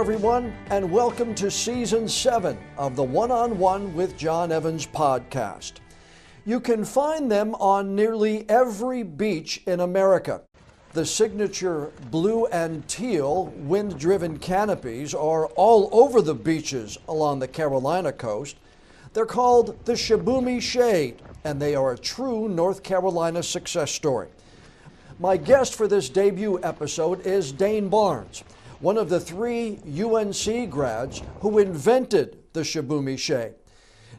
everyone, and welcome to Season 7 of the One-on-One with John Evans podcast. You can find them on nearly every beach in America. The signature blue and teal wind-driven canopies are all over the beaches along the Carolina coast. They're called the Shibumi Shade, and they are a true North Carolina success story. My guest for this debut episode is Dane Barnes, one of the 3 UNC grads who invented the Shibumi Shade.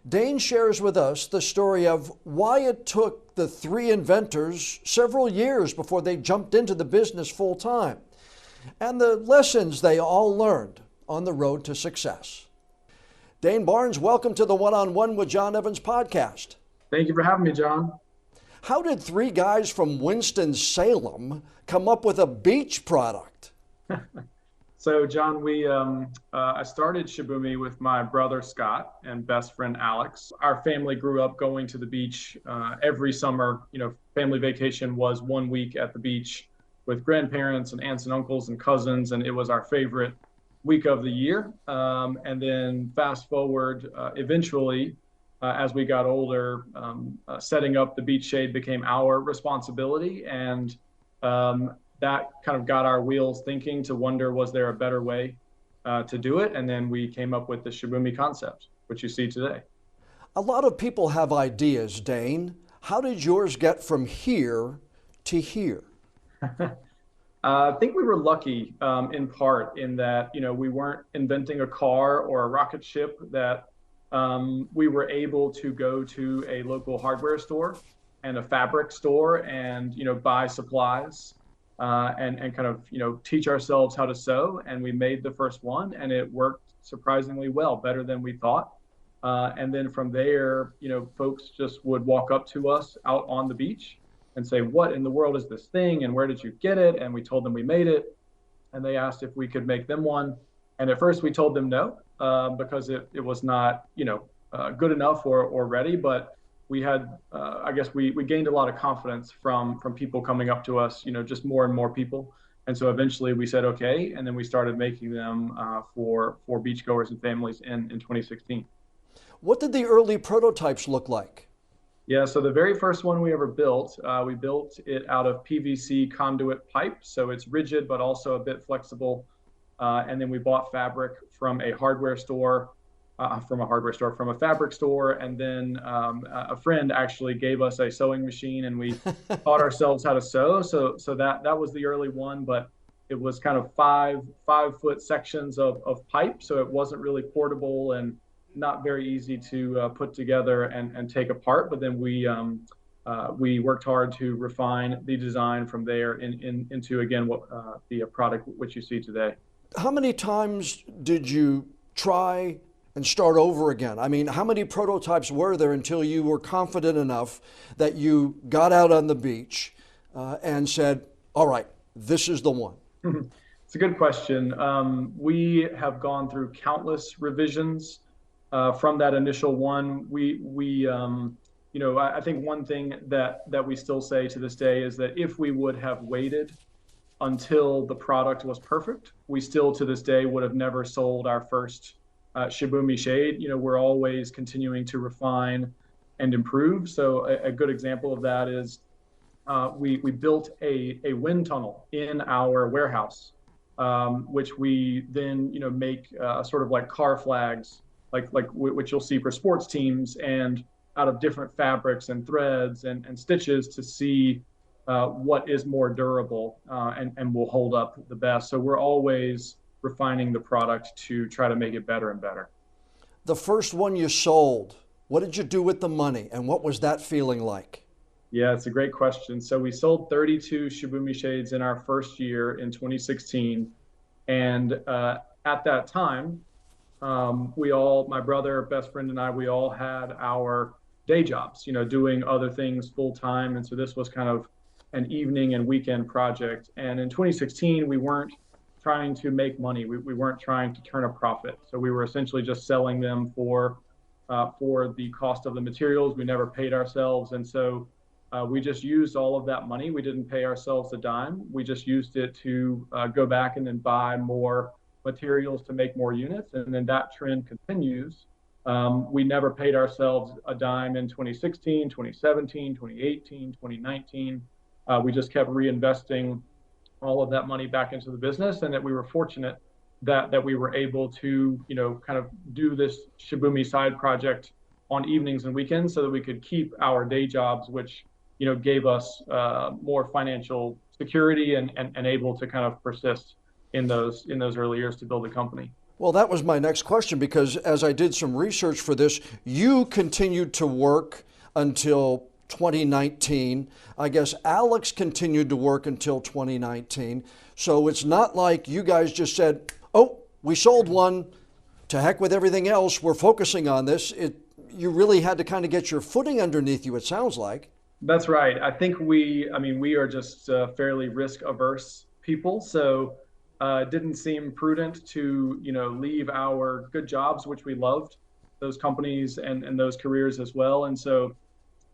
Dane shares with us the story of why it took the 3 inventors several years before they jumped into the business full time, and the lessons they all learned on the road to success. Dane Barnes, welcome to the One-on-One with John Evans podcast. Thank you for having me, John. How did 3 guys from Winston-Salem come up with a beach product? So, John, I started Shibumi with my brother Scott and best friend Alex. Our family grew up going to the beach every summer. Family vacation was 1 week at the beach with grandparents and aunts and uncles and cousins, and it was our favorite week of the year. And then fast forward, eventually, as we got older, setting up the beach shade became our responsibility, and that kind of got our wheels thinking to wonder, was there a better way to do it? And then we came up with the Shibumi concept, which you see today. A lot of people have ideas, Dane. How did yours get from here to here? I think we were lucky in part in that, we weren't inventing a car or a rocket ship, that we were able to go to a local hardware store and a fabric store and, buy supplies. And kind of, teach ourselves how to sew. And we made the first one, and it worked surprisingly well, better than we thought. And then from there, folks just would walk up to us out on the beach and say, what in the world is this thing? And where did you get it? And we told them we made it. And they asked if we could make them one. And at first we told them no, because it was not, good enough or ready. But we had, we gained a lot of confidence from people coming up to us, just more and more people. And so eventually we said, okay. And then we started making them for beachgoers and families in 2016. What did the early prototypes look like? Yeah, so the very first one we ever built, we built it out of PVC conduit pipe. So it's rigid, but also a bit flexible. And then we bought fabric from a fabric store. And then a friend actually gave us a sewing machine, and we taught ourselves how to sew. So that was the early one, but it was kind of 5-foot sections of pipe. So it wasn't really portable and not very easy to put together and take apart. But then we worked hard to refine the design from there into, again, what the product which you see today. How many times did you try and start over again? I mean, how many prototypes were there until you were confident enough that you got out on the beach and said, all right, this is the one? It's a good question. We have gone through countless revisions from that initial one. I think one thing that we still say to this day is that if we would have waited until the product was perfect, we still to this day would have never sold our first Shibumi Shade. We're always continuing to refine and improve. So a good example of that is we built a wind tunnel in our warehouse, which we then make sort of like car flags, like which you'll see for sports teams, and out of different fabrics and threads and stitches to see what is more durable and will hold up the best. So we're always refining the product to try to make it better and better. The first one you sold, what did you do with the money, and what was that feeling like? Yeah, it's a great question. So we sold 32 Shibumi Shades in our first year in 2016. And at that time, my brother, best friend, and I, we all had our day jobs, doing other things full time. And so this was kind of an evening and weekend project. And in 2016, we weren't trying to make money. We weren't trying to turn a profit. So we were essentially just selling them for the cost of the materials. We never paid ourselves. And so we just used all of that money. We didn't pay ourselves a dime. We just used it to go back and then buy more materials to make more units, and then that trend continues. We never paid ourselves a dime in 2016, 2017, 2018, 2019. We just kept reinvesting all of that money back into the business, and that we were fortunate that we were able to, kind of do this Shibumi side project on evenings and weekends so that we could keep our day jobs, which, gave us more financial security and able to kind of persist in those early years to build a company. Well, that was my next question, because as I did some research for this, you continued to work until 2019. I guess Alex continued to work until 2019. So it's not like you guys just said, oh, we sold one, to heck with everything else, we're focusing on this. You really had to kind of get your footing underneath you, it sounds like. That's right. I think we are just fairly risk averse people. So it didn't seem prudent to, leave our good jobs, which we loved, those companies and those careers as well. And so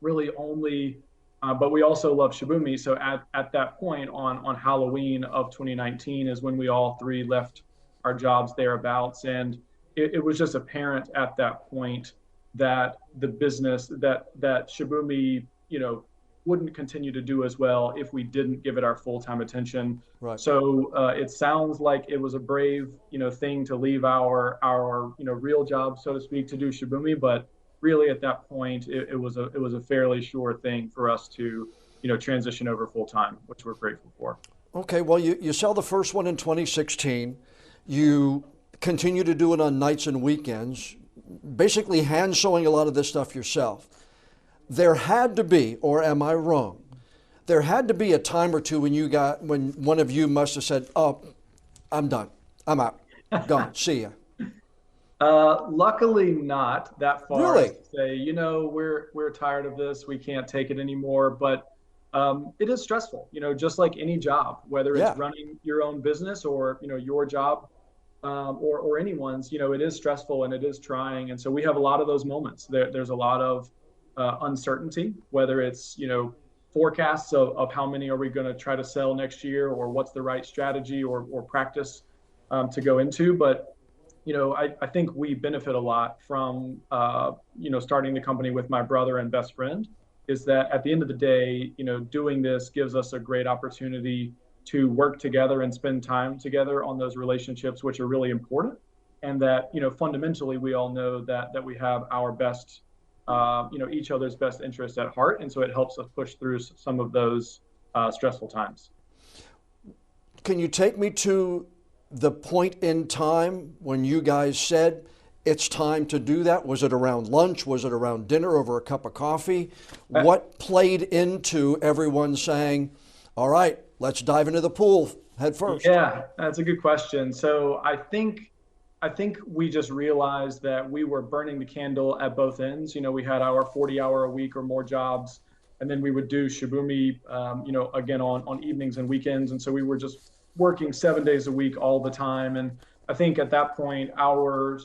really only, but we also love Shibumi. So at that point on Halloween of 2019 is when we all three left our jobs thereabouts. And it was just apparent at that point that the business, that Shibumi, wouldn't continue to do as well if we didn't give it our full-time attention. Right. So it sounds like it was a brave, thing to leave our real job, so to speak, to do Shibumi. But really at that point, it was a fairly sure thing for us to, transition over full-time, which we're grateful for. Okay, well, you sell the first one in 2016. You continue to do it on nights and weekends, basically hand sewing a lot of this stuff yourself. There had to be, or am I wrong? There had to be a time or two when one of you must have said, "Oh, I'm done. I'm out. Gone. See ya." Luckily not that far. Really? To say, we're tired of this. We can't take it anymore. But it is stressful, just like any job, whether it's running your own business or, your job or anyone's, it is stressful and it is trying. And so we have a lot of those moments. There's a lot of uncertainty, whether it's, forecasts of how many are we going to try to sell next year, or what's the right strategy or practice to go into. But, I think we benefit a lot from, starting the company with my brother and best friend, is that at the end of the day, doing this gives us a great opportunity to work together and spend time together on those relationships, which are really important. And that, fundamentally, we all know that we have our best, each other's best interests at heart. And so it helps us push through some of those stressful times. Can you take me to the point in time when you guys said it's time to do that? Was it around lunch? Was it around dinner over a cup of coffee? What played into everyone saying, all right, let's dive into the pool head first? Yeah, that's a good question. So I think we just realized that we were burning the candle at both ends. We had our 40-hour a week or more jobs, and then we would do Shibumi, again on evenings and weekends. And so we were just working 7 days a week all the time. And I think at that point, our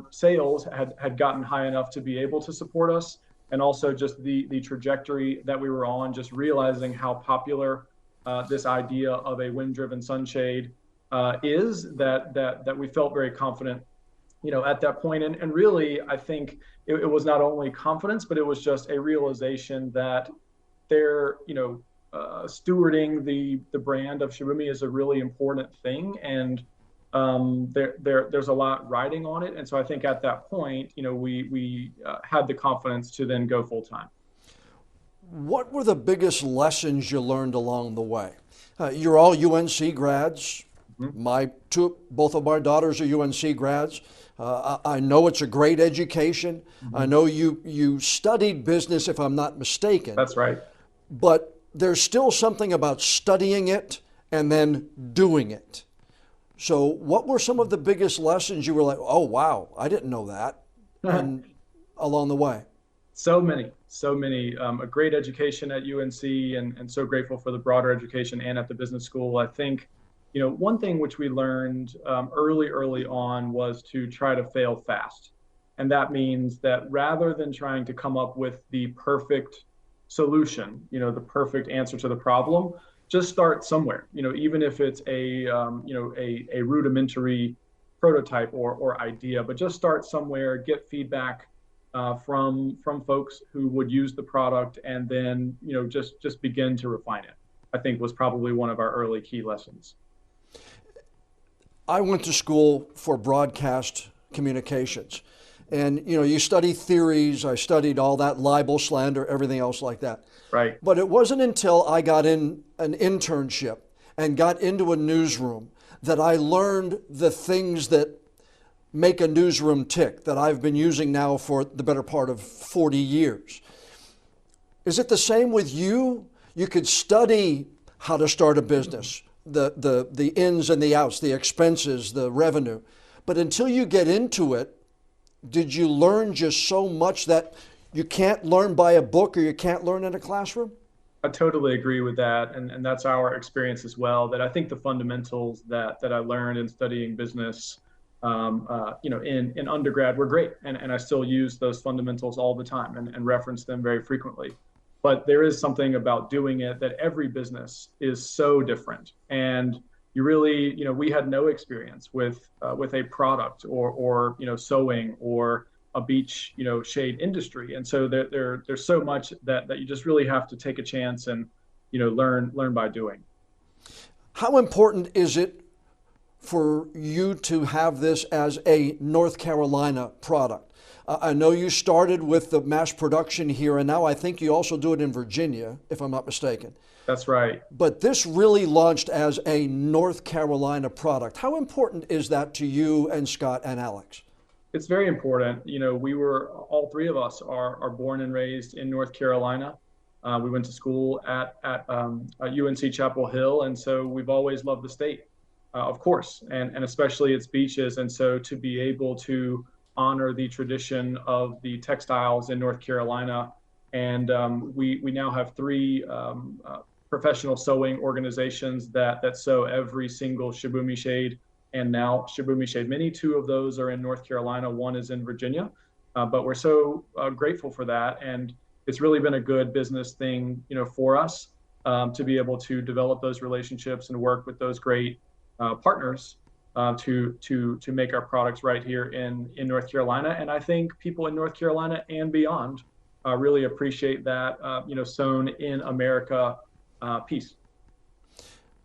sales had gotten high enough to be able to support us. And also just the trajectory that we were on, just realizing how popular this idea of a wind-driven sunshade is, that we felt very confident, at that point. And really, I think it was not only confidence, but it was just a realization that stewarding the brand of Shibumi is a really important thing. And there's a lot riding on it. And so I think at that point, we had the confidence to then go full time. What were the biggest lessons you learned along the way? You're all UNC grads. Mm-hmm. Both of my daughters are UNC grads. I know it's a great education. Mm-hmm. I know you studied business, if I'm not mistaken. That's right. But there's still something about studying it and then doing it. So what were some of the biggest lessons you were like, oh, wow, I didn't know that, and along the way? So many. A great education at UNC, and so grateful for the broader education and at the business school. I think, one thing which we learned early on was to try to fail fast. And that means that rather than trying to come up with the perfect solution, the perfect answer to the problem, just start somewhere, even if it's a rudimentary prototype or idea, but just start somewhere, get feedback from folks who would use the product, and then just begin to refine it. I think was probably one of our early key lessons. I went to school for broadcast communications. And, you study theories. I studied all that, libel, slander, everything else like that. Right. But it wasn't until I got in an internship and got into a newsroom that I learned the things that make a newsroom tick that I've been using now for the better part of 40 years. Is it the same with you? You could study how to start a business, the ins and the outs, the expenses, the revenue. But until you get into it, did you learn just so much that you can't learn by a book or you can't learn in a classroom? I totally agree with that. And that's our experience as well, that I think the fundamentals that I learned in studying business, in undergrad were great. And I still use those fundamentals all the time and reference them very frequently. But there is something about doing it that every business is so different. And you really, we had no experience with a product or sewing or a beach, shade industry. And so there's so much that you just really have to take a chance and, learn by doing. How important is it for you to have this as a North Carolina product? I know you started with the mass production here, and now I think you also do it in Virginia, if I'm not mistaken. That's right. But this really launched as a North Carolina product. How important is that to you and Scott and Alex? It's very important. All three of us are born and raised in North Carolina. We went to school at UNC Chapel Hill, and so we've always loved the state, of course, and especially its beaches. And so to be able to honor the tradition of the textiles in North Carolina, and we now have three professional sewing organizations that sew every single Shibumi Shade and now Shibumi Shade Mini. Two of those are in North Carolina, one is in Virginia, but we're so grateful for that. And it's really been a good business thing, for us to be able to develop those relationships and work with those great partners to make our products right here in North Carolina. And I think people in North Carolina and beyond really appreciate that, sewn in America piece.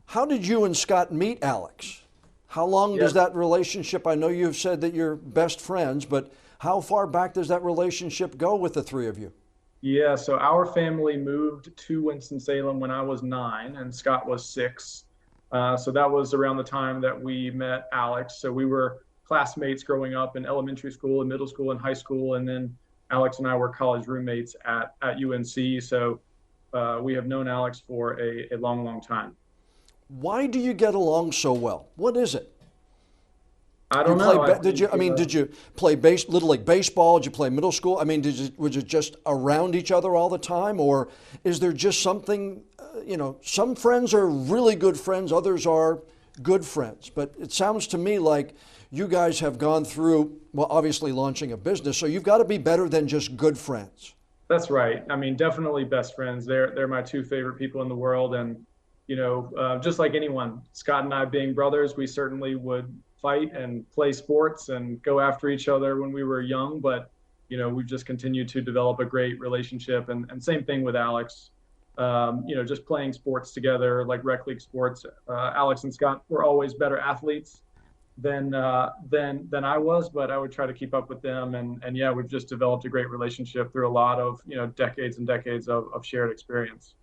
How did you and Scott meet Alex? How long does that relationship, I know you've said that you're best friends, but how far back does that relationship go with the three of you? Yeah, so our family moved to Winston-Salem when I was 9 and Scott was 6. So that was around the time that we met Alex. So we were classmates growing up in elementary school and middle school and high school. And then Alex and I were college roommates at UNC. So we have known Alex for a long, long time. Why do you get along so well? What is it? I don't know. Did you play Little League baseball? Did you play middle school? I mean, was it just around each other all the time? Or is there just something, some friends are really good friends, others are good friends. But it sounds to me like you guys have gone through, well, obviously launching a business, so you've got to be better than just good friends. That's right. I mean, definitely best friends. They're my two favorite people in the world. And, just like anyone, Scott and I being brothers, we certainly would fight and play sports and go after each other when we were young. But, we've just continued to develop a great relationship. And same thing with Alex, just playing sports together, like rec league sports. Alex and Scott were always better athletes than I was, but I would try to keep up with them. And yeah, we've just developed a great relationship through a lot of, decades and decades of shared experience.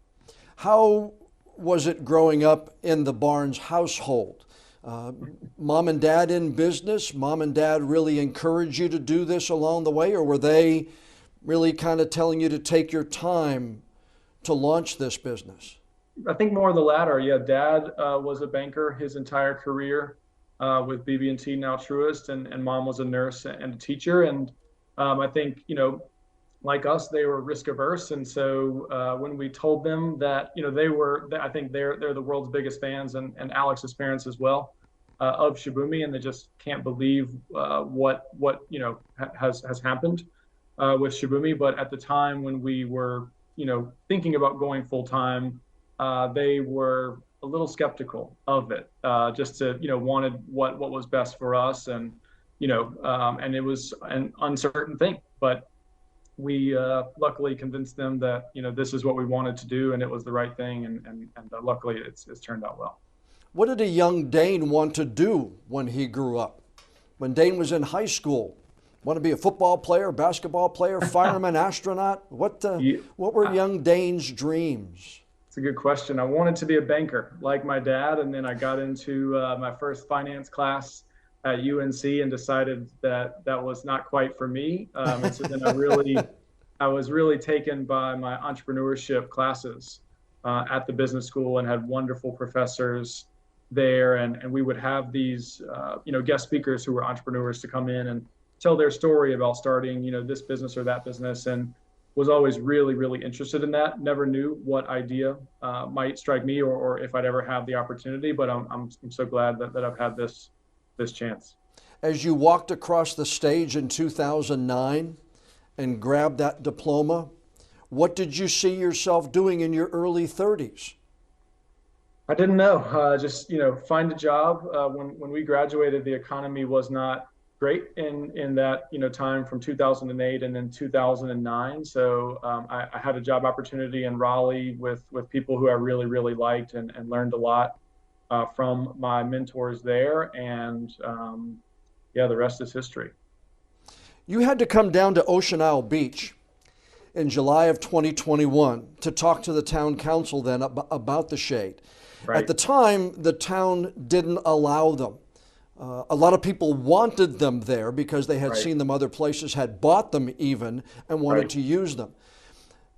How was it growing up in the Barnes household? Mom and dad in business? Mom and dad really encouraged you to do this along the way, or were they really kind of telling you to take your time to launch this business? I think more of the latter. Yeah, Dad was a banker his entire career with BB&T, now Truist, and Mom was a nurse and a teacher. And I think, like us, they were risk averse. And so when we told them that, I think they're the world's biggest fans, and Alex's parents as well, of Shibumi, and they just can't believe what has happened with Shibumi. But at the time when we were, thinking about going full time, they were a little skeptical of it, just to, wanted what was best for us. And, and it was an uncertain thing, but we luckily convinced them that, this is what we wanted to do and it was the right thing. And luckily it's turned out well. What did a young Dane want to do when he grew up? When Dane was in high school, want to be a football player, basketball player, fireman, astronaut? What were young Dane's dreams? It's a good question. I wanted to be a banker like my dad, and then I got into my first finance class at UNC and decided that was not quite for me. And so then I was really taken by my entrepreneurship classes at the business school, and had wonderful professors there. And we would have these, guest speakers who were entrepreneurs to come in and tell their story about starting, this business or that business, and was always really, really interested in that. Never knew what idea might strike me, or if I'd ever have the opportunity, but I'm so glad that I've had this chance. As you walked across the stage in 2009 and grabbed that diploma, what did you see yourself doing in your early 30s? I didn't know. Just, find a job. When we graduated, the economy was not great in that, time from 2008 and then 2009. So I had a job opportunity in Raleigh with people who I really, really liked, and learned a lot from my mentors there. And the rest is history. You had to come down to Ocean Isle Beach in July of 2021 to talk to the town council then about the shade. Right. At the time, the town didn't allow them. A lot of people wanted them there because they had seen them other places, had bought them even, and wanted to use them.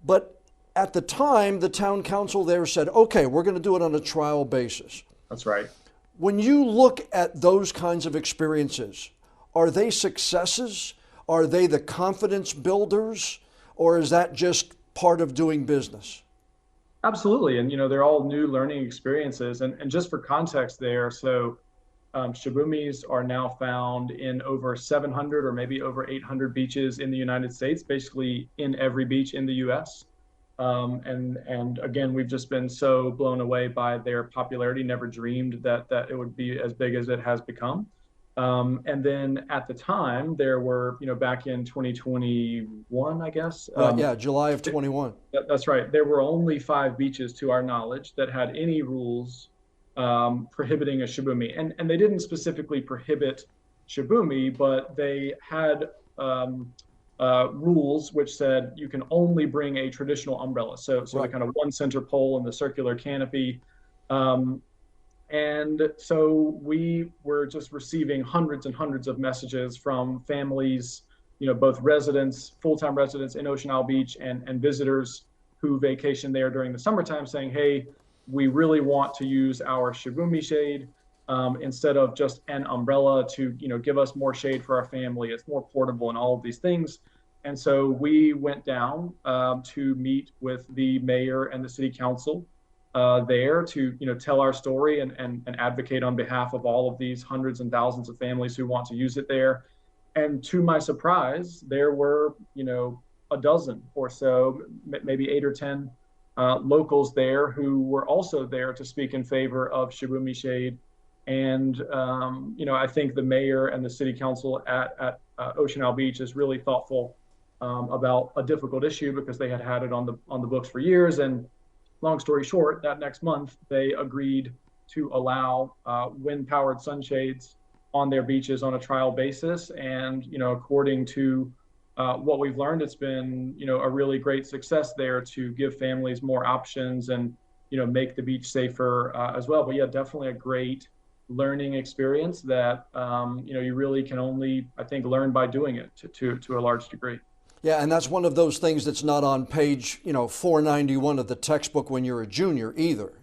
But at the time, the town council there said, okay, we're going to do it on a trial basis. That's right. When you look at those kinds of experiences, are they successes? Are they the confidence builders? Or is that just part of doing business? Absolutely. And, they're all new learning experiences. And just for context there, so Shibumis are now found in over 700 or maybe over 800 beaches in the United States, basically in every beach in the US. And again, we've just been so blown away by their popularity, never dreamed that it would be as big as it has become. And then at the time, there were, back in 2021, I guess. July of 21. That's right. There were only 5 beaches, to our knowledge, that had any rules prohibiting a shibumi. And they didn't specifically prohibit shibumi, but they had rules which said you can only bring a traditional umbrella. So the kind of one center pole and the circular canopy. And so we were just receiving hundreds and hundreds of messages from families, both residents, full-time residents in Ocean Isle Beach, and visitors who vacation there during the summertime, saying, hey, we really want to use our Shibumi Shade instead of just an umbrella to, give us more shade for our family. It's more portable and all of these things. And so we went down to meet with the mayor and the city council there to, tell our story and advocate on behalf of all of these hundreds and thousands of families who want to use it there. And to my surprise, there were, a dozen or so, maybe 8 or 10 locals there who were also there to speak in favor of Shibumi Shade. And, I think the mayor and the city council at Ocean Isle Beach is really thoughtful about a difficult issue, because they had it on the books for years. And long story short, that next month, they agreed to allow wind-powered sunshades on their beaches on a trial basis. And, according to what we've learned, it's been, a really great success there to give families more options and, make the beach safer as well. But yeah, definitely a great learning experience that, you really can only, I think, learn by doing it to a large degree. Yeah, and that's one of those things that's not on page, 491 of the textbook when you're a junior either,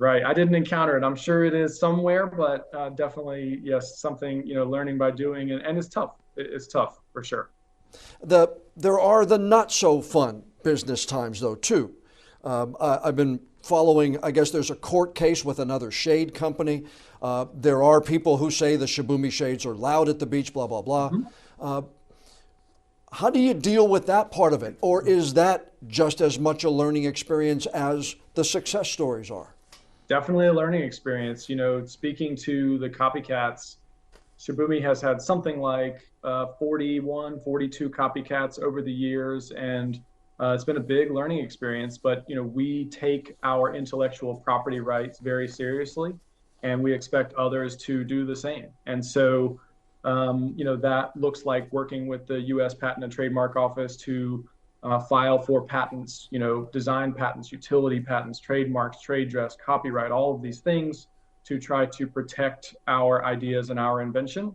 Right. I didn't encounter it. I'm sure it is somewhere, but definitely, yes, something, learning by doing. And it's tough. It's tough for sure. There are the not so fun business times, though, too. I've been following, I guess there's a court case with another shade company. There are people who say the Shibumi shades are loud at the beach, blah, blah, blah. Mm-hmm. How do you deal with that part of it? Or is that just as much a learning experience as the success stories are? Definitely a learning experience. Speaking to the copycats, Shibumi has had something like 41, 42 copycats over the years, and it's been a big learning experience. But we take our intellectual property rights very seriously, and we expect others to do the same. And so, that looks like working with the U.S. Patent and Trademark Office to file for patents, design patents, utility patents, trademarks, trade dress, copyright, all of these things to try to protect our ideas and our invention.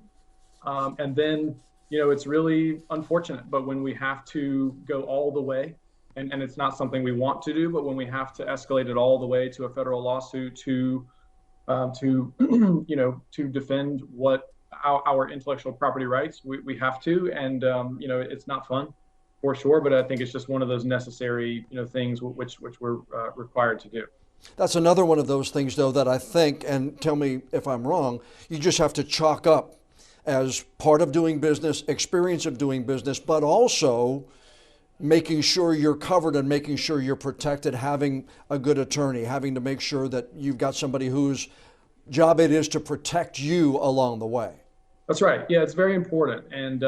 And then, it's really unfortunate, but when we have to go all the way, and it's not something we want to do, but when we have to escalate it all the way to a federal lawsuit to to defend what our intellectual property rights, we have to, and it's not fun for sure, but I think it's just one of those necessary things which we're required to do. That's another one of those things, though, that I think, and tell me if I'm wrong, you just have to chalk up as part of doing business, experience of doing business, but also making sure you're covered and making sure you're protected, having a good attorney, having to make sure that you've got somebody whose job it is to protect you along the way. That's right. Yeah, it's very important. And,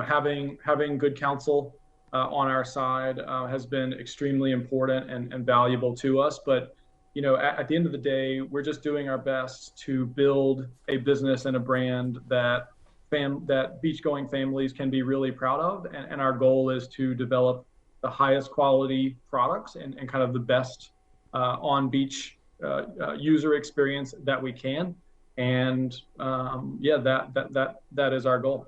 having good counsel on our side has been extremely important and valuable to us. But, at the end of the day, we're just doing our best to build a business and a brand that beach-going families can be really proud of. And our goal is to develop the highest quality products and kind of the best on-beach user experience that we can. And that is our goal.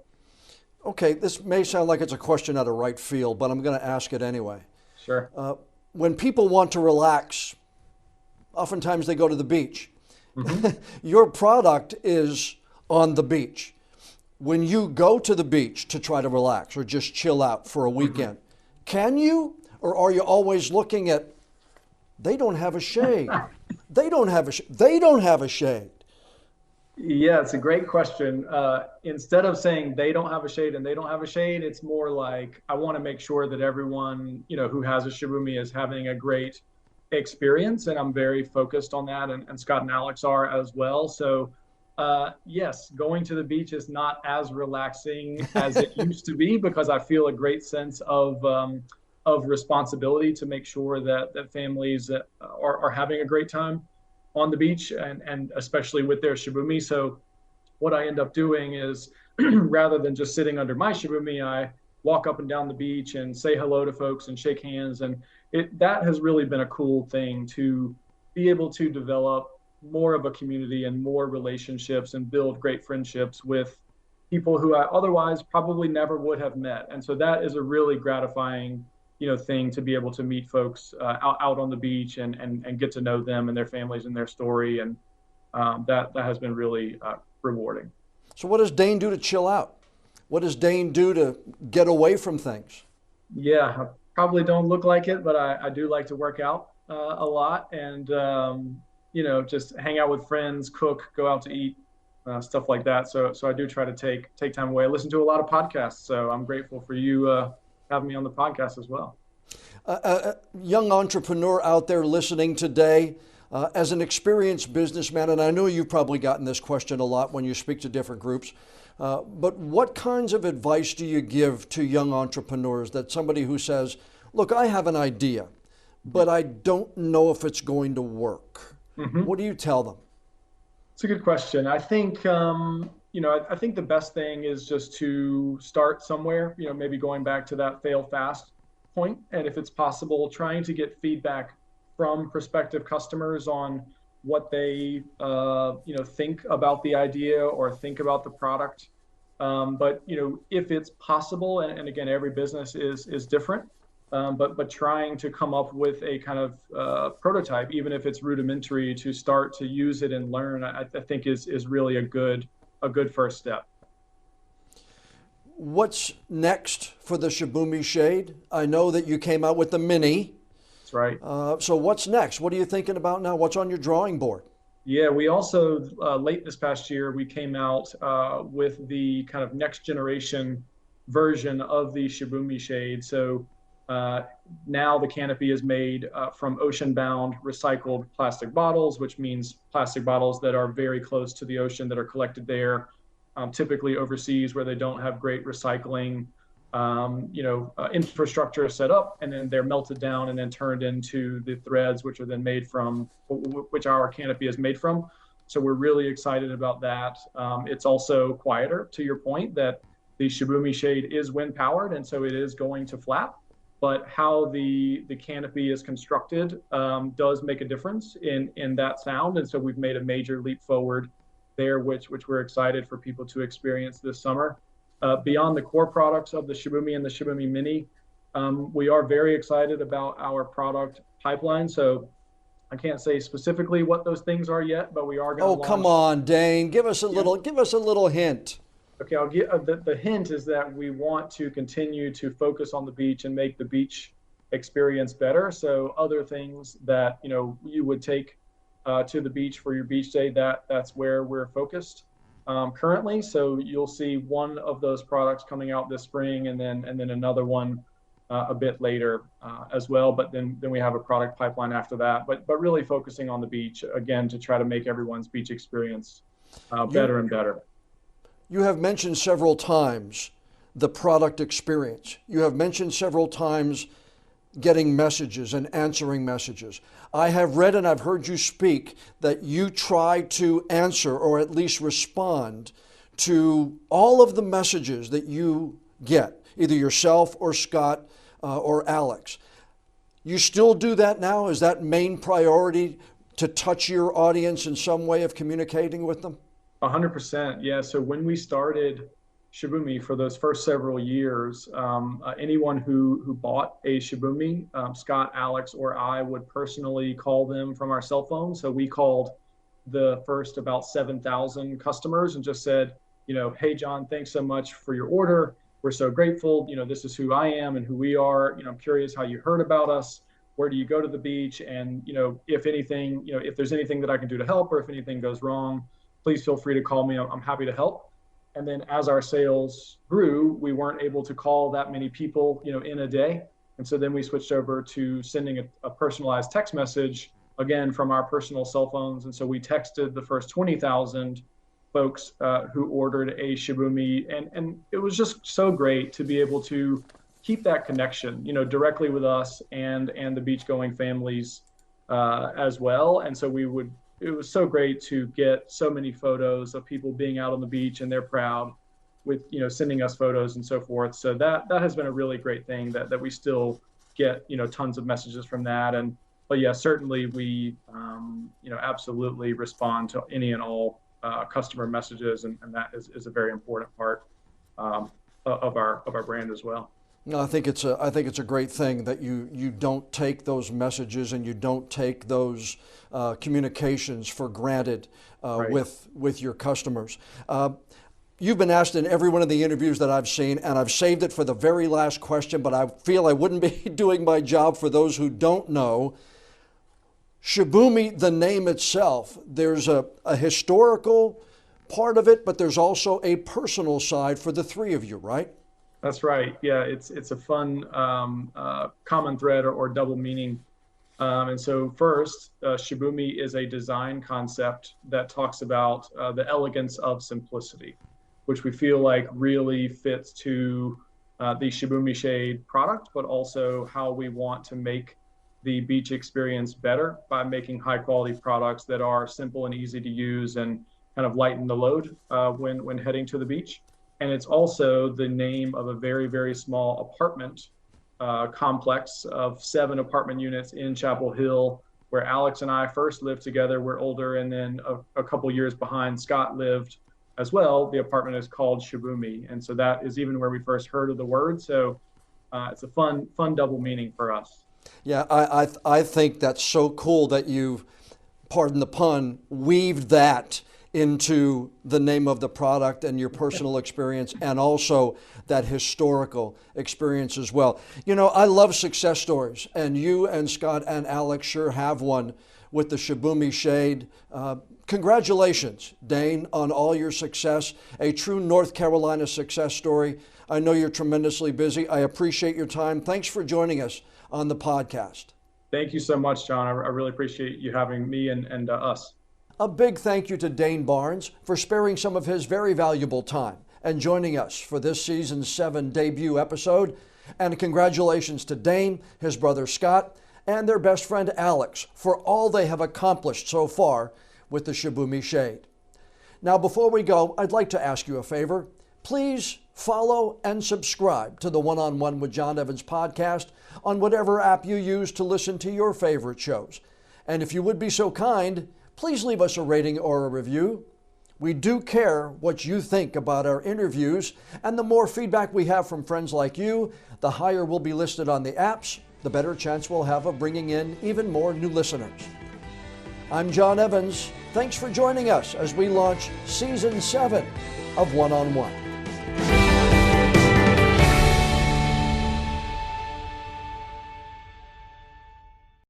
Okay, this may sound like it's a question out of right field, but I'm going to ask it anyway. Sure. When people want to relax, oftentimes they go to the beach. Mm-hmm. Your product is on the beach. When you go to the beach to try to relax or just chill out for a weekend, can you, or are you always looking at, they don't have a shade. They don't have a shade. Yeah, it's a great question. Instead of saying they don't have a shade and they don't have a shade, it's more like I want to make sure that everyone, who has a Shibumi is having a great experience, and I'm very focused on that, and Scott and Alex are as well. So, yes, going to the beach is not as relaxing as it used to be because I feel a great sense of responsibility to make sure that families are having a great time on the beach, and especially with their Shibumi. So what I end up doing is rather than just sitting under my Shibumi, I walk up and down the beach and say hello to folks and shake hands. And that has really been a cool thing to be able to develop more of a community and more relationships and build great friendships with people who I otherwise probably never would have met. And so that is a really gratifying thing to be able to meet folks out on the beach and get to know them and their families and their story. And that has been really rewarding. So what does Dane do to chill out? What does Dane do to get away from things? Yeah, I probably don't look like it, but I do like to work out a lot and, just hang out with friends, cook, go out to eat, stuff like that. So I do try to take time away. I listen to a lot of podcasts, so I'm grateful for you having me on the podcast as well. Young entrepreneur out there listening today, as an experienced businessman, and I know you've probably gotten this question a lot when you speak to different groups, but what kinds of advice do you give to young entrepreneurs, that somebody who says, look, I have an idea, but I don't know if it's going to work? Mm-hmm. What do you tell them? It's a good question. I think I think the best thing is just to start somewhere, maybe going back to that fail fast point. And if it's possible, trying to get feedback from prospective customers on what they, think about the idea or think about the product. But, if it's possible, and again, every business is different, but trying to come up with a kind of prototype, even if it's rudimentary, to start to use it and learn, I think is really a good first step. What's next for the Shibumi Shade? I know that you came out with the mini. That's right. So what's next? What are you thinking about now? What's on your drawing board? Yeah, we also, late this past year, we came out with the kind of next generation version of the Shibumi Shade. So now the canopy is made from ocean-bound recycled plastic bottles, which means plastic bottles that are very close to the ocean that are collected there, typically overseas where they don't have great recycling infrastructure set up, and then they're melted down and then turned into the threads, which are then made from, which our canopy is made from. So we're really excited about that. It's also quieter, to your point, that the Shibumi Shade is wind powered, and so it is going to flap. But how the canopy is constructed does make a difference in that sound, and so we've made a major leap forward there, which we're excited for people to experience this summer. Beyond the core products of the Shibumi and the Shibumi Mini, we are very excited about our product pipeline. So I can't say specifically what those things are yet, but we are going to launch. Come on, Dane, give us a little hint. Okay, I'll get the hint is that we want to continue to focus on the beach and make the beach experience better. So other things that you would take to the beach for your beach day, that's where we're focused currently. So you'll see one of those products coming out this spring, and then another one a bit later as well. But then we have a product pipeline after that. But really focusing on the beach again to try to make everyone's beach experience better and better. You have mentioned several times the product experience. You have mentioned several times getting messages and answering messages. I have read and I've heard you speak that you try to answer or at least respond to all of the messages that you get, either yourself or Scott or Alex. You still do that now? Is that main priority, to touch your audience in some way of communicating with them? 100%. Yeah. So when we started Shibumi for those first several years, anyone who bought a Shibumi, Scott, Alex, or I would personally call them from our cell phone. So we called the first about 7,000 customers and just said, hey, John, thanks so much for your order. We're so grateful. This is who I am and who we are. I'm curious how you heard about us. Where do you go to the beach? And, if anything, if there's anything that I can do to help, or if anything goes wrong, please feel free to call me. I'm happy to help. And then as our sales grew, we weren't able to call that many people, in a day. And so then we switched over to sending a personalized text message, again, from our personal cell phones. And so we texted the first 20,000 folks who ordered a Shibumi. And it was just so great to be able to keep that connection, directly with us and the beach-going families as well. And so it was so great to get so many photos of people being out on the beach, and they're proud with, sending us photos and so forth. So that has been a really great thing that we still get, tons of messages from that. But yeah, certainly we, absolutely respond to any and all customer messages. And that is a very important part of our brand as well. No, I think it's a great thing that you don't take those messages and you don't take those communications for granted Right. with your customers. You've been asked in every one of the interviews that I've seen, and I've saved it for the very last question, but I feel I wouldn't be doing my job for those who don't know. Shibumi, the name itself, there's a historical part of it, but there's also a personal side for the three of you, right? That's right. Yeah, it's a fun common thread or double meaning. And so first, Shibumi is a design concept that talks about the elegance of simplicity, which we feel like really fits to the Shibumi Shade product, but also how we want to make the beach experience better by making high quality products that are simple and easy to use and kind of lighten the load when heading to the beach. And it's also the name of a very, very small apartment complex of 7 apartment units in Chapel Hill, where Alex and I first lived together. We're older, and then a couple years behind, Scott lived as well. The apartment is called Shibumi. And so that is even where we first heard of the word. So it's a fun double meaning for us. Yeah, I think that's so cool that you've, pardon the pun, weaved that into the name of the product and your personal experience, and also that historical experience as well. I love success stories, and you and Scott and Alex sure have one with the Shibumi Shade. Congratulations, Dane, on all your success. A true North Carolina success story. I know you're tremendously busy. I appreciate your time. Thanks for joining us on the podcast. Thank you so much, John. I really appreciate you having me and us. A big thank you to Dane Barnes for sparing some of his very valuable time and joining us for this season 7 debut episode. And congratulations to Dane, his brother Scott, and their best friend Alex for all they have accomplished so far with the Shibumi Shade. Now, before we go, I'd like to ask you a favor. Please follow and subscribe to the One-on-One with John Evans podcast on whatever app you use to listen to your favorite shows. And if you would be so kind, please leave us a rating or a review. We do care what you think about our interviews, and the more feedback we have from friends like you, the higher we'll be listed on the apps, the better chance we'll have of bringing in even more new listeners. I'm John Evans. Thanks for joining us as we launch Season 7 of One-on-One.